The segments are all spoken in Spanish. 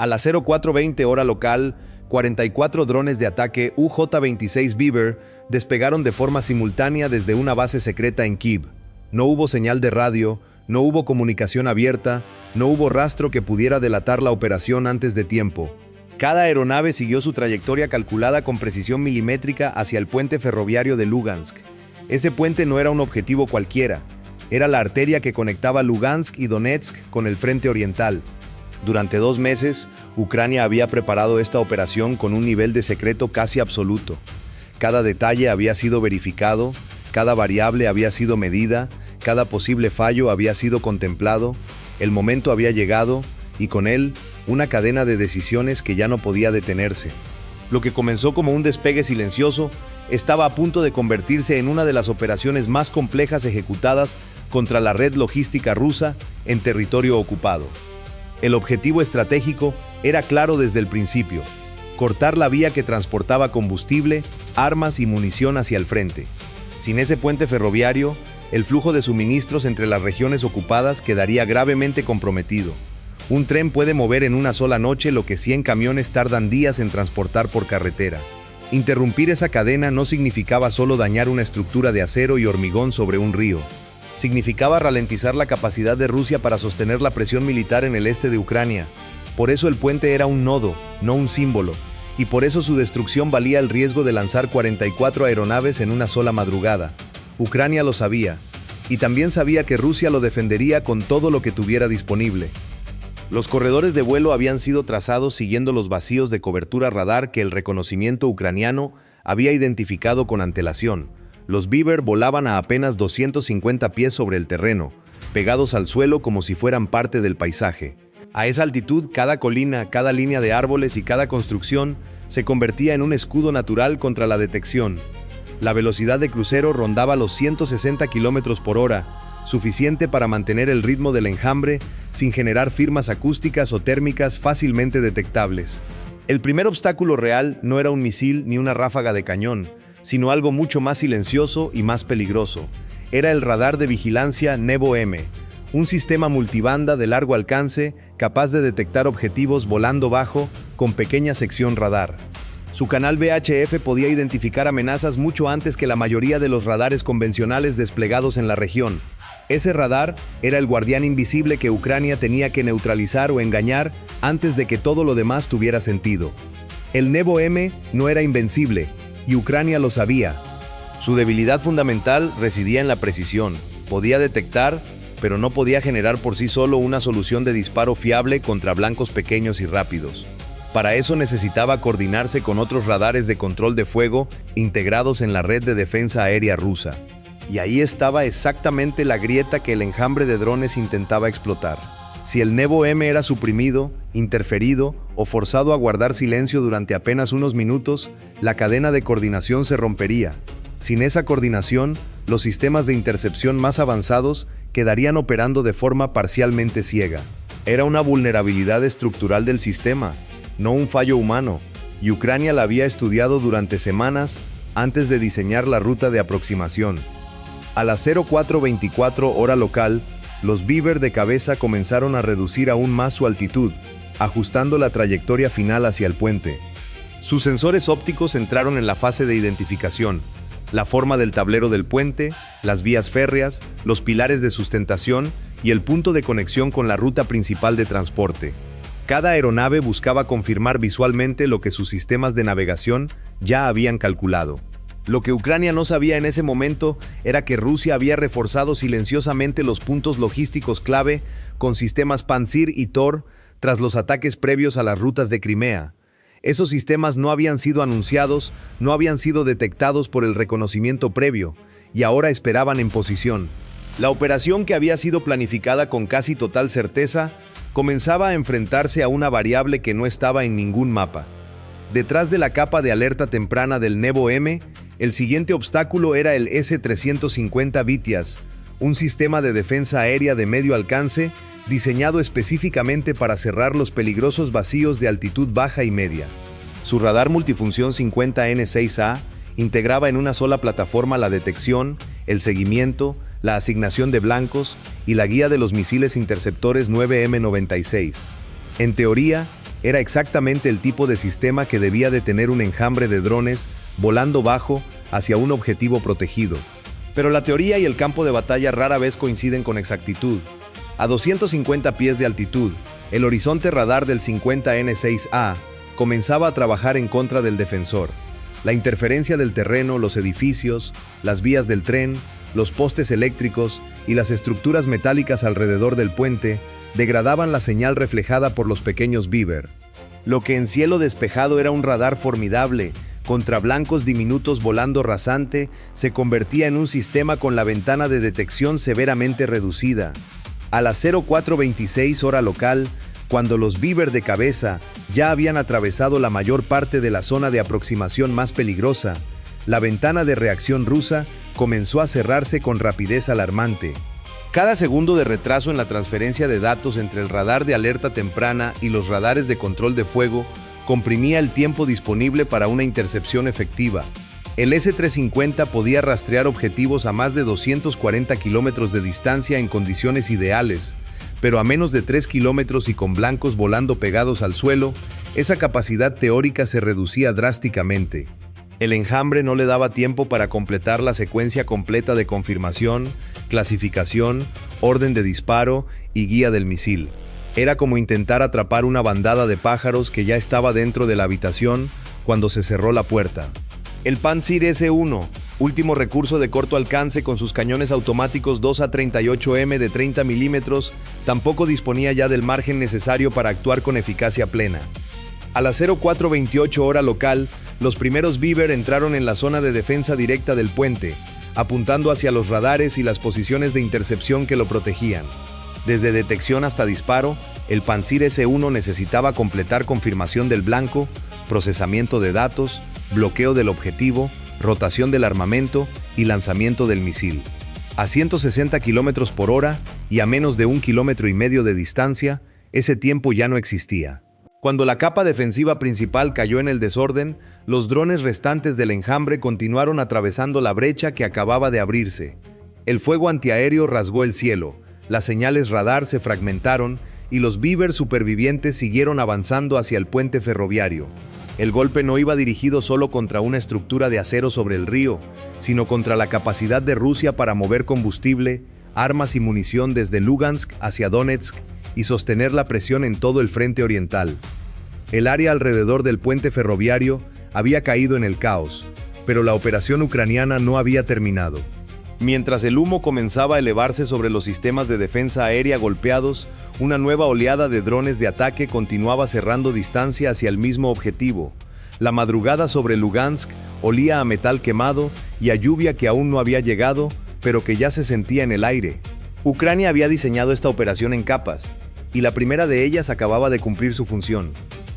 A las 04:20 hora local, 44 drones de ataque UJ-26 Beaver despegaron de forma simultánea desde una base secreta en Kyiv. No hubo señal de radio, no hubo comunicación abierta, no hubo rastro que pudiera delatar la operación antes de tiempo. Cada aeronave siguió su trayectoria calculada con precisión milimétrica hacia el puente ferroviario de Lugansk. Ese puente no era un objetivo cualquiera, era la arteria que conectaba Lugansk y Donetsk con el frente oriental. Durante 2 meses, Ucrania había preparado esta operación con un nivel de secreto casi absoluto. Cada detalle había sido verificado, cada variable había sido medida, cada posible fallo había sido contemplado, el momento había llegado, y con él, una cadena de decisiones que ya no podía detenerse. Lo que comenzó como un despegue silencioso, estaba a punto de convertirse en una de las operaciones más complejas ejecutadas contra la red logística rusa en territorio ocupado. El objetivo estratégico era claro desde el principio: cortar la vía que transportaba combustible, armas y munición hacia el frente. Sin ese puente ferroviario, el flujo de suministros entre las regiones ocupadas quedaría gravemente comprometido. Un tren puede mover en una sola noche lo que 100 camiones tardan días en transportar por carretera. Interrumpir esa cadena no significaba solo dañar una estructura de acero y hormigón sobre un río. Significaba ralentizar la capacidad de Rusia para sostener la presión militar en el este de Ucrania. Por eso el puente era un nodo, no un símbolo, y por eso su destrucción valía el riesgo de lanzar 44 aeronaves en una sola madrugada. Ucrania lo sabía, y también sabía que Rusia lo defendería con todo lo que tuviera disponible. Los corredores de vuelo habían sido trazados siguiendo los vacíos de cobertura radar que el reconocimiento ucraniano había identificado con antelación. Los Beaver volaban a apenas 250 pies sobre el terreno, pegados al suelo como si fueran parte del paisaje. A esa altitud, cada colina, cada línea de árboles y cada construcción se convertía en un escudo natural contra la detección. La velocidad de crucero rondaba los 160 km por hora, suficiente para mantener el ritmo del enjambre sin generar firmas acústicas o térmicas fácilmente detectables. El primer obstáculo real no era un misil ni una ráfaga de cañón, sino algo mucho más silencioso y más peligroso. Era el radar de vigilancia Nevo-M, un sistema multibanda de largo alcance capaz de detectar objetivos volando bajo con pequeña sección radar. Su canal VHF podía identificar amenazas mucho antes que la mayoría de los radares convencionales desplegados en la región. Ese radar era el guardián invisible que Ucrania tenía que neutralizar o engañar antes de que todo lo demás tuviera sentido. El Nevo-M no era invencible, y Ucrania lo sabía. Su debilidad fundamental residía en la precisión. Podía detectar, pero no podía generar por sí solo una solución de disparo fiable contra blancos pequeños y rápidos. Para eso necesitaba coordinarse con otros radares de control de fuego integrados en la red de defensa aérea rusa. Y ahí estaba exactamente la grieta que el enjambre de drones intentaba explotar. Si el Nevo-M era suprimido, interferido o forzado a guardar silencio durante apenas unos minutos, la cadena de coordinación se rompería. Sin esa coordinación, los sistemas de intercepción más avanzados quedarían operando de forma parcialmente ciega. Era una vulnerabilidad estructural del sistema, no un fallo humano, y Ucrania la había estudiado durante semanas antes de diseñar la ruta de aproximación. A las 04:24 hora local, los Beaver de cabeza comenzaron a reducir aún más su altitud, ajustando la trayectoria final hacia el puente. Sus sensores ópticos entraron en la fase de identificación: la forma del tablero del puente, las vías férreas, los pilares de sustentación y el punto de conexión con la ruta principal de transporte. Cada aeronave buscaba confirmar visualmente lo que sus sistemas de navegación ya habían calculado. Lo que Ucrania no sabía en ese momento era que Rusia había reforzado silenciosamente los puntos logísticos clave con sistemas Pantsir y Tor tras los ataques previos a las rutas de Crimea. Esos sistemas no habían sido anunciados, no habían sido detectados por el reconocimiento previo, y ahora esperaban en posición. La operación, que había sido planificada con casi total certeza, comenzaba a enfrentarse a una variable que no estaba en ningún mapa. Detrás de la capa de alerta temprana del Nevo-M, el siguiente obstáculo era el S-350 Vityaz, un sistema de defensa aérea de medio alcance diseñado específicamente para cerrar los peligrosos vacíos de altitud baja y media. Su radar multifunción 50N6A integraba en una sola plataforma la detección, el seguimiento, la asignación de blancos y la guía de los misiles interceptores 9M96. En teoría, Era exactamente el tipo de sistema que debía de tener un enjambre de drones volando bajo hacia un objetivo protegido. Pero la teoría y el campo de batalla rara vez coinciden con exactitud. A 250 pies de altitud, el horizonte radar del 50N6A comenzaba a trabajar en contra del defensor. La interferencia del terreno, los edificios, las vías del tren, los postes eléctricos y las estructuras metálicas alrededor del puente degradaban la señal reflejada por los pequeños Beaver. Lo que en cielo despejado era un radar formidable, contra blancos diminutos volando rasante, se convertía en un sistema con la ventana de detección severamente reducida. A las 04:26 hora local, cuando los Beaver de cabeza ya habían atravesado la mayor parte de la zona de aproximación más peligrosa, la ventana de reacción rusa comenzó a cerrarse con rapidez alarmante. Cada segundo de retraso en la transferencia de datos entre el radar de alerta temprana y los radares de control de fuego comprimía el tiempo disponible para una intercepción efectiva. El S-350 podía rastrear objetivos a más de 240 kilómetros de distancia en condiciones ideales, pero a menos de 3 kilómetros y con blancos volando pegados al suelo, esa capacidad teórica se reducía drásticamente. El enjambre no le daba tiempo para completar la secuencia completa de confirmación, clasificación, orden de disparo y guía del misil. Era como intentar atrapar una bandada de pájaros que ya estaba dentro de la habitación cuando se cerró la puerta. El Pantsir S-1, último recurso de corto alcance con sus cañones automáticos 2A38M de 30 milímetros, tampoco disponía ya del margen necesario para actuar con eficacia plena. A las 04:28 hora local, los primeros Beaver entraron en la zona de defensa directa del puente, apuntando hacia los radares y las posiciones de intercepción que lo protegían. Desde detección hasta disparo, el Pantsir S-1 necesitaba completar confirmación del blanco, procesamiento de datos, bloqueo del objetivo, rotación del armamento y lanzamiento del misil. A 160 km por hora y a menos de 1,5 km de distancia, ese tiempo ya no existía. Cuando la capa defensiva principal cayó en el desorden, los drones restantes del enjambre continuaron atravesando la brecha que acababa de abrirse. El fuego antiaéreo rasgó el cielo, las señales radar se fragmentaron y los Beaver supervivientes siguieron avanzando hacia el puente ferroviario. El golpe no iba dirigido solo contra una estructura de acero sobre el río, sino contra la capacidad de Rusia para mover combustible, armas y munición desde Lugansk hacia Donetsk y sostener la presión en todo el frente oriental. El área alrededor del puente ferroviario había caído en el caos, pero la operación ucraniana no había terminado. Mientras el humo comenzaba a elevarse sobre los sistemas de defensa aérea golpeados, una nueva oleada de drones de ataque continuaba cerrando distancia hacia el mismo objetivo. La madrugada sobre Lugansk olía a metal quemado y a lluvia que aún no había llegado, pero que ya se sentía en el aire. Ucrania había diseñado esta operación en capas, y la primera de ellas acababa de cumplir su función.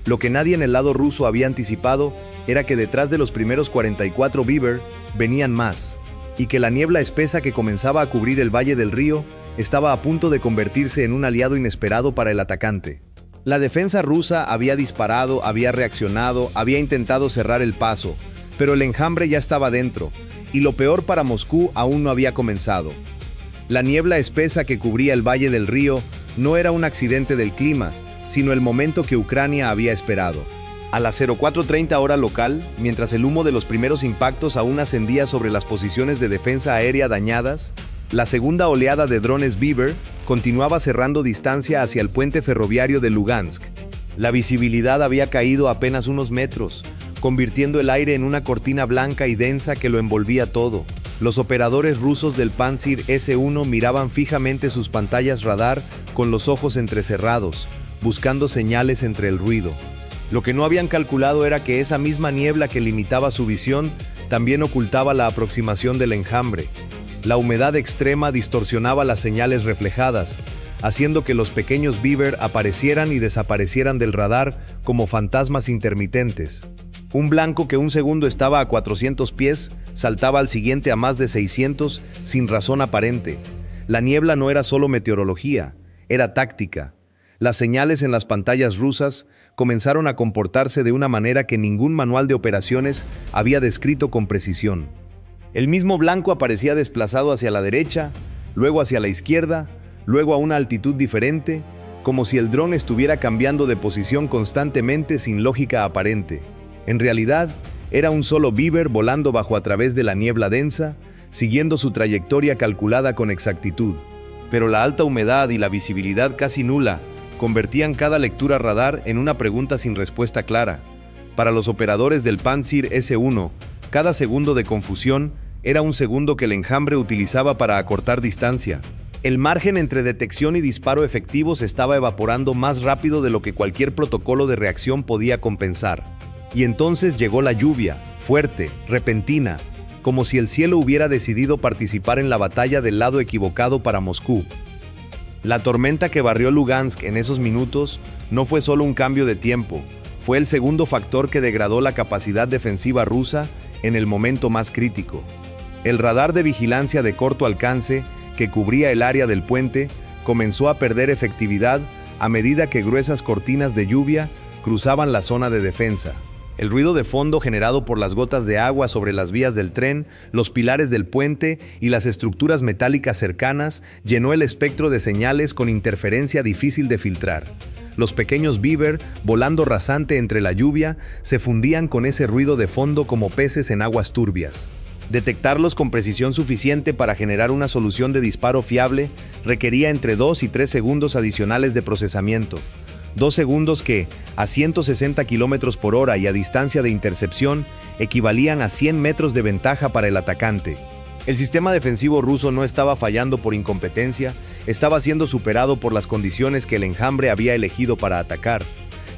Lo que nadie en el lado ruso había anticipado era que detrás de los primeros 44 Beaver venían más, y que la niebla espesa que comenzaba a cubrir el valle del río estaba a punto de convertirse en un aliado inesperado para el atacante. La defensa rusa había disparado, había reaccionado, había intentado cerrar el paso, pero el enjambre ya estaba dentro, y lo peor para Moscú aún no había comenzado. La niebla espesa que cubría el valle del río no era un accidente del clima, sino el momento que Ucrania había esperado. A las 04:30 hora local, mientras el humo de los primeros impactos aún ascendía sobre las posiciones de defensa aérea dañadas, la segunda oleada de drones Beaver continuaba cerrando distancia hacia el puente ferroviario de Lugansk. La visibilidad había caído apenas unos metros, convirtiendo el aire en una cortina blanca y densa que lo envolvía todo. Los operadores rusos del Pantsir S-1 miraban fijamente sus pantallas radar con los ojos entrecerrados, buscando señales entre el ruido. Lo que no habían calculado era que esa misma niebla que limitaba su visión también ocultaba la aproximación del enjambre. La humedad extrema distorsionaba las señales reflejadas, haciendo que los pequeños Beaver aparecieran y desaparecieran del radar como fantasmas intermitentes. Un blanco que un segundo estaba a 400 pies, saltaba al siguiente a más de 600 sin razón aparente. La niebla no era solo meteorología, era táctica. Las señales en las pantallas rusas comenzaron a comportarse de una manera que ningún manual de operaciones había descrito con precisión. El mismo blanco aparecía desplazado hacia la derecha, luego hacia la izquierda, luego a una altitud diferente, como si el dron estuviera cambiando de posición constantemente sin lógica aparente. En realidad, era un solo Beaver volando bajo a través de la niebla densa, siguiendo su trayectoria calculada con exactitud. Pero la alta humedad y la visibilidad casi nula convertían cada lectura radar en una pregunta sin respuesta clara. Para los operadores del Pantsir S-1, cada segundo de confusión era un segundo que el enjambre utilizaba para acortar distancia. El margen entre detección y disparo efectivo se estaba evaporando más rápido de lo que cualquier protocolo de reacción podía compensar. Y entonces llegó la lluvia, fuerte, repentina, como si el cielo hubiera decidido participar en la batalla del lado equivocado para Moscú. La tormenta que barrió Lugansk en esos minutos no fue solo un cambio de tiempo, fue el segundo factor que degradó la capacidad defensiva rusa en el momento más crítico. El radar de vigilancia de corto alcance, que cubría el área del puente, comenzó a perder efectividad a medida que gruesas cortinas de lluvia cruzaban la zona de defensa. El ruido de fondo generado por las gotas de agua sobre las vías del tren, los pilares del puente y las estructuras metálicas cercanas llenó el espectro de señales con interferencia difícil de filtrar. Los pequeños Beaver, volando rasante entre la lluvia, se fundían con ese ruido de fondo como peces en aguas turbias. Detectarlos con precisión suficiente para generar una solución de disparo fiable requería entre 2 y 3 segundos adicionales de procesamiento. 2 segundos que, a 160 km por hora y a distancia de intercepción, equivalían a 100 metros de ventaja para el atacante. El sistema defensivo ruso no estaba fallando por incompetencia, estaba siendo superado por las condiciones que el enjambre había elegido para atacar.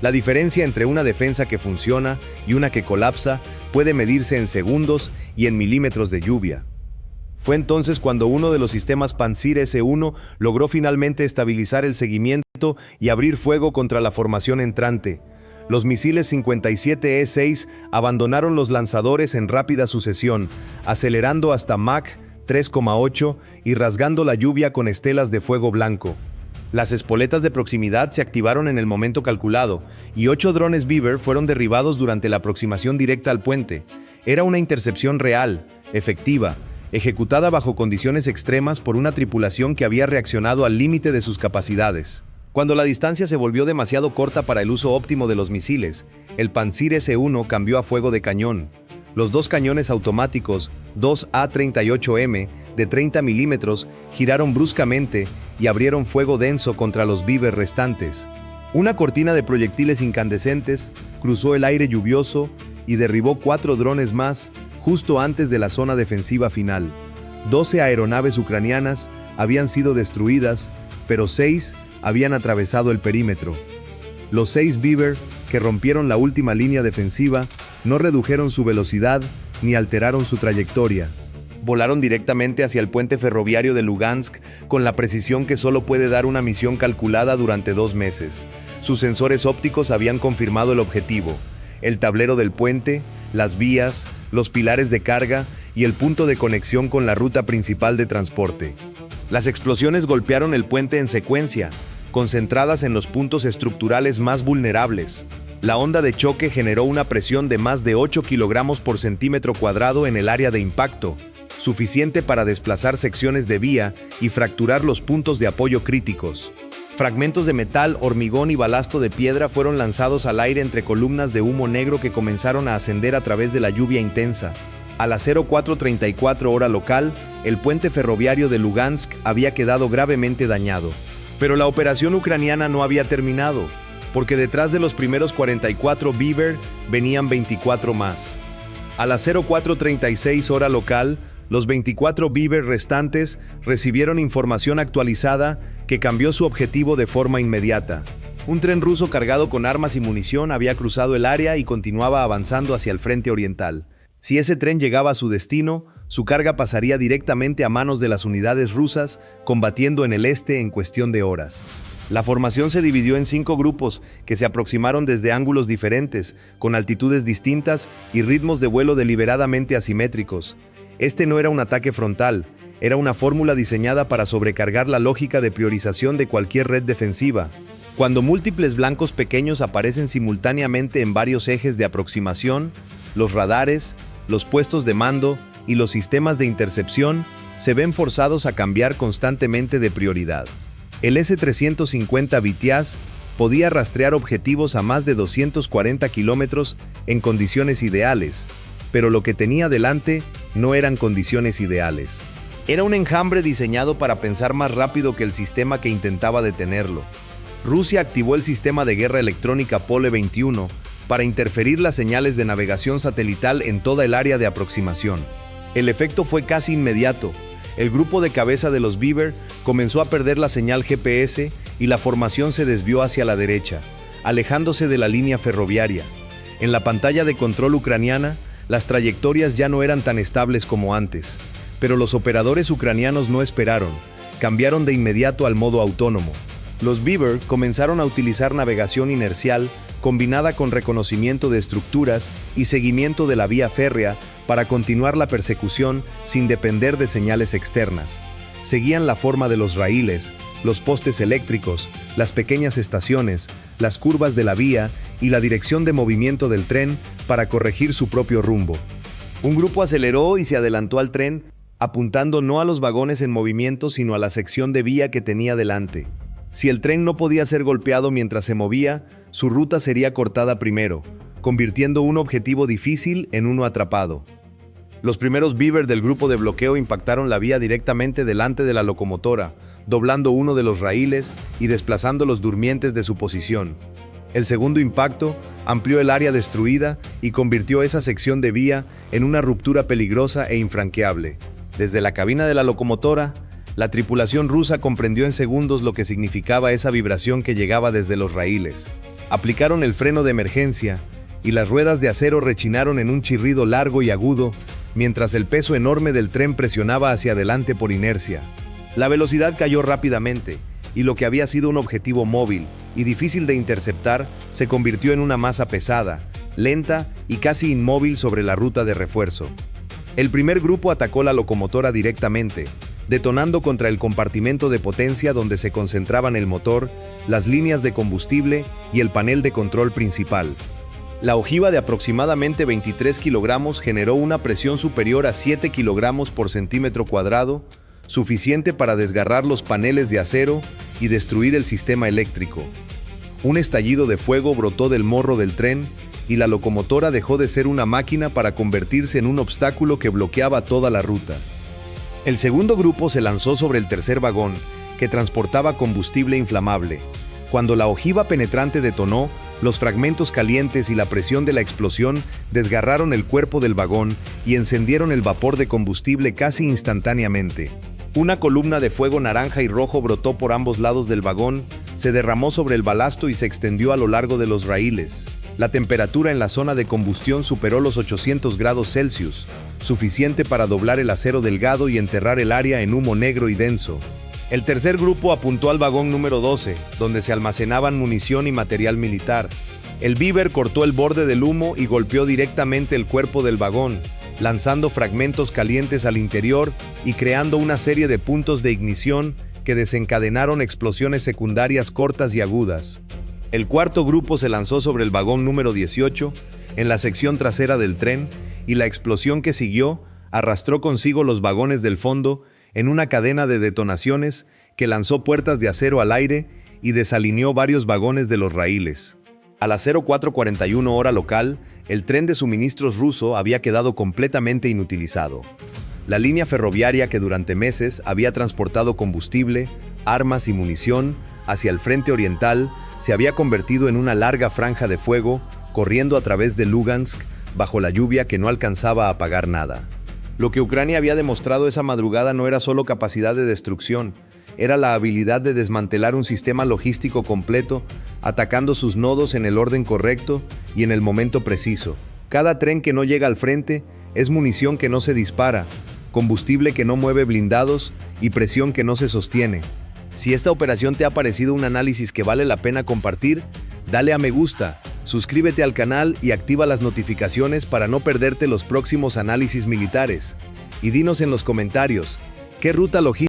La diferencia entre una defensa que funciona y una que colapsa puede medirse en segundos y en milímetros de lluvia. Fue entonces cuando uno de los sistemas Pantsir S-1 logró finalmente estabilizar el seguimiento y abrir fuego contra la formación entrante. Los misiles 57E-6 abandonaron los lanzadores en rápida sucesión, acelerando hasta Mach 3,8 y rasgando la lluvia con estelas de fuego blanco. Las espoletas de proximidad se activaron en el momento calculado, y 8 drones Beaver fueron derribados durante la aproximación directa al puente. Era una intercepción real, efectiva, ejecutada bajo condiciones extremas por una tripulación que había reaccionado al límite de sus capacidades. Cuando la distancia se volvió demasiado corta para el uso óptimo de los misiles, el Pantsir S-1 cambió a fuego de cañón. Los 2 cañones automáticos 2A38M de 30 milímetros giraron bruscamente y abrieron fuego denso contra los Beaver restantes. Una cortina de proyectiles incandescentes cruzó el aire lluvioso y derribó 4 drones más justo antes de la zona defensiva final. 12 aeronaves ucranianas habían sido destruidas, pero 6 habían atravesado el perímetro. Los 6 Beaver, que rompieron la última línea defensiva, no redujeron su velocidad ni alteraron su trayectoria. Volaron directamente hacia el puente ferroviario de Lugansk con la precisión que solo puede dar una misión calculada durante 2 meses. Sus sensores ópticos habían confirmado el objetivo: el tablero del puente, las vías, los pilares de carga y el punto de conexión con la ruta principal de transporte. Las explosiones golpearon el puente en secuencia, concentradas en los puntos estructurales más vulnerables. La onda de choque generó una presión de más de 8 kilogramos por centímetro cuadrado en el área de impacto, suficiente para desplazar secciones de vía y fracturar los puntos de apoyo críticos. Fragmentos de metal, hormigón y balasto de piedra fueron lanzados al aire entre columnas de humo negro que comenzaron a ascender a través de la lluvia intensa. A las 04:34 hora local, el puente ferroviario de Lugansk había quedado gravemente dañado. Pero la operación ucraniana no había terminado, porque detrás de los primeros 44 Beaver venían 24 más. A las 04:36 hora local, los 24 Beaver restantes recibieron información actualizada que cambió su objetivo de forma inmediata. Un tren ruso cargado con armas y munición había cruzado el área y continuaba avanzando hacia el frente oriental. Si ese tren llegaba a su destino, su carga pasaría directamente a manos de las unidades rusas, combatiendo en el este en cuestión de horas. La formación se dividió en 5 grupos que se aproximaron desde ángulos diferentes, con altitudes distintas y ritmos de vuelo deliberadamente asimétricos. Este no era un ataque frontal, era una fórmula diseñada para sobrecargar la lógica de priorización de cualquier red defensiva. Cuando múltiples blancos pequeños aparecen simultáneamente en varios ejes de aproximación, los radares, los puestos de mando y los sistemas de intercepción se ven forzados a cambiar constantemente de prioridad. El S-350 Vitiaz podía rastrear objetivos a más de 240 kilómetros en condiciones ideales, pero lo que tenía delante no eran condiciones ideales. Era un enjambre diseñado para pensar más rápido que el sistema que intentaba detenerlo. Rusia activó el sistema de guerra electrónica Pole 21 para interferir las señales de navegación satelital en toda el área de aproximación. El efecto fue casi inmediato. El grupo de cabeza de los Beaver comenzó a perder la señal GPS y la formación se desvió hacia la derecha, alejándose de la línea ferroviaria. En la pantalla de control ucraniana, las trayectorias ya no eran tan estables como antes, pero los operadores ucranianos no esperaron, cambiaron de inmediato al modo autónomo. Los Beaver comenzaron a utilizar navegación inercial combinada con reconocimiento de estructuras y seguimiento de la vía férrea para continuar la persecución sin depender de señales externas. Seguían la forma de los raíles, los postes eléctricos, las pequeñas estaciones, las curvas de la vía y la dirección de movimiento del tren para corregir su propio rumbo. Un grupo aceleró y se adelantó al tren, apuntando no a los vagones en movimiento sino a la sección de vía que tenía delante. Si el tren no podía ser golpeado mientras se movía, su ruta sería cortada primero, convirtiendo un objetivo difícil en uno atrapado. Los primeros Beaver del grupo de bloqueo impactaron la vía directamente delante de la locomotora, doblando uno de los raíles y desplazando los durmientes de su posición. El segundo impacto amplió el área destruida y convirtió esa sección de vía en una ruptura peligrosa e infranqueable. Desde la cabina de la locomotora, la tripulación rusa comprendió en segundos lo que significaba esa vibración que llegaba desde los raíles. Aplicaron el freno de emergencia y las ruedas de acero rechinaron en un chirrido largo y agudo, mientras el peso enorme del tren presionaba hacia adelante por inercia. La velocidad cayó rápidamente, y lo que había sido un objetivo móvil y difícil de interceptar se convirtió en una masa pesada, lenta y casi inmóvil sobre la ruta de refuerzo. El primer grupo atacó la locomotora directamente, detonando contra el compartimento de potencia donde se concentraban el motor, las líneas de combustible y el panel de control principal. La ojiva de aproximadamente 23 kilogramos generó una presión superior a 7 kilogramos por centímetro cuadrado, suficiente para desgarrar los paneles de acero y destruir el sistema eléctrico. Un estallido de fuego brotó del morro del tren y la locomotora dejó de ser una máquina para convertirse en un obstáculo que bloqueaba toda la ruta. El segundo grupo se lanzó sobre el tercer vagón, que transportaba combustible inflamable. Cuando la ojiva penetrante detonó, los fragmentos calientes y la presión de la explosión desgarraron el cuerpo del vagón y encendieron el vapor de combustible casi instantáneamente. Una columna de fuego naranja y rojo brotó por ambos lados del vagón, se derramó sobre el balasto y se extendió a lo largo de los raíles. La temperatura en la zona de combustión superó los 800 grados Celsius, suficiente para doblar el acero delgado y enterrar el área en humo negro y denso. El tercer grupo apuntó al vagón número 12, donde se almacenaban munición y material militar. El Beaver cortó el borde del humo y golpeó directamente el cuerpo del vagón, lanzando fragmentos calientes al interior y creando una serie de puntos de ignición que desencadenaron explosiones secundarias cortas y agudas. El cuarto grupo se lanzó sobre el vagón número 18, en la sección trasera del tren, y la explosión que siguió arrastró consigo los vagones del fondo en una cadena de detonaciones que lanzó puertas de acero al aire y desalineó varios vagones de los raíles. A las 04:41 hora local, el tren de suministros ruso había quedado completamente inutilizado. La línea ferroviaria que durante meses había transportado combustible, armas y munición hacia el frente oriental se había convertido en una larga franja de fuego corriendo a través de Lugansk bajo la lluvia que no alcanzaba a apagar nada. Lo que Ucrania había demostrado esa madrugada no era solo capacidad de destrucción, era la habilidad de desmantelar un sistema logístico completo, atacando sus nodos en el orden correcto y en el momento preciso. Cada tren que no llega al frente es munición que no se dispara, combustible que no mueve blindados y presión que no se sostiene. Si esta operación te ha parecido un análisis que vale la pena compartir, dale a me gusta, suscríbete al canal y activa las notificaciones para no perderte los próximos análisis militares. Y dinos en los comentarios, ¿qué ruta logística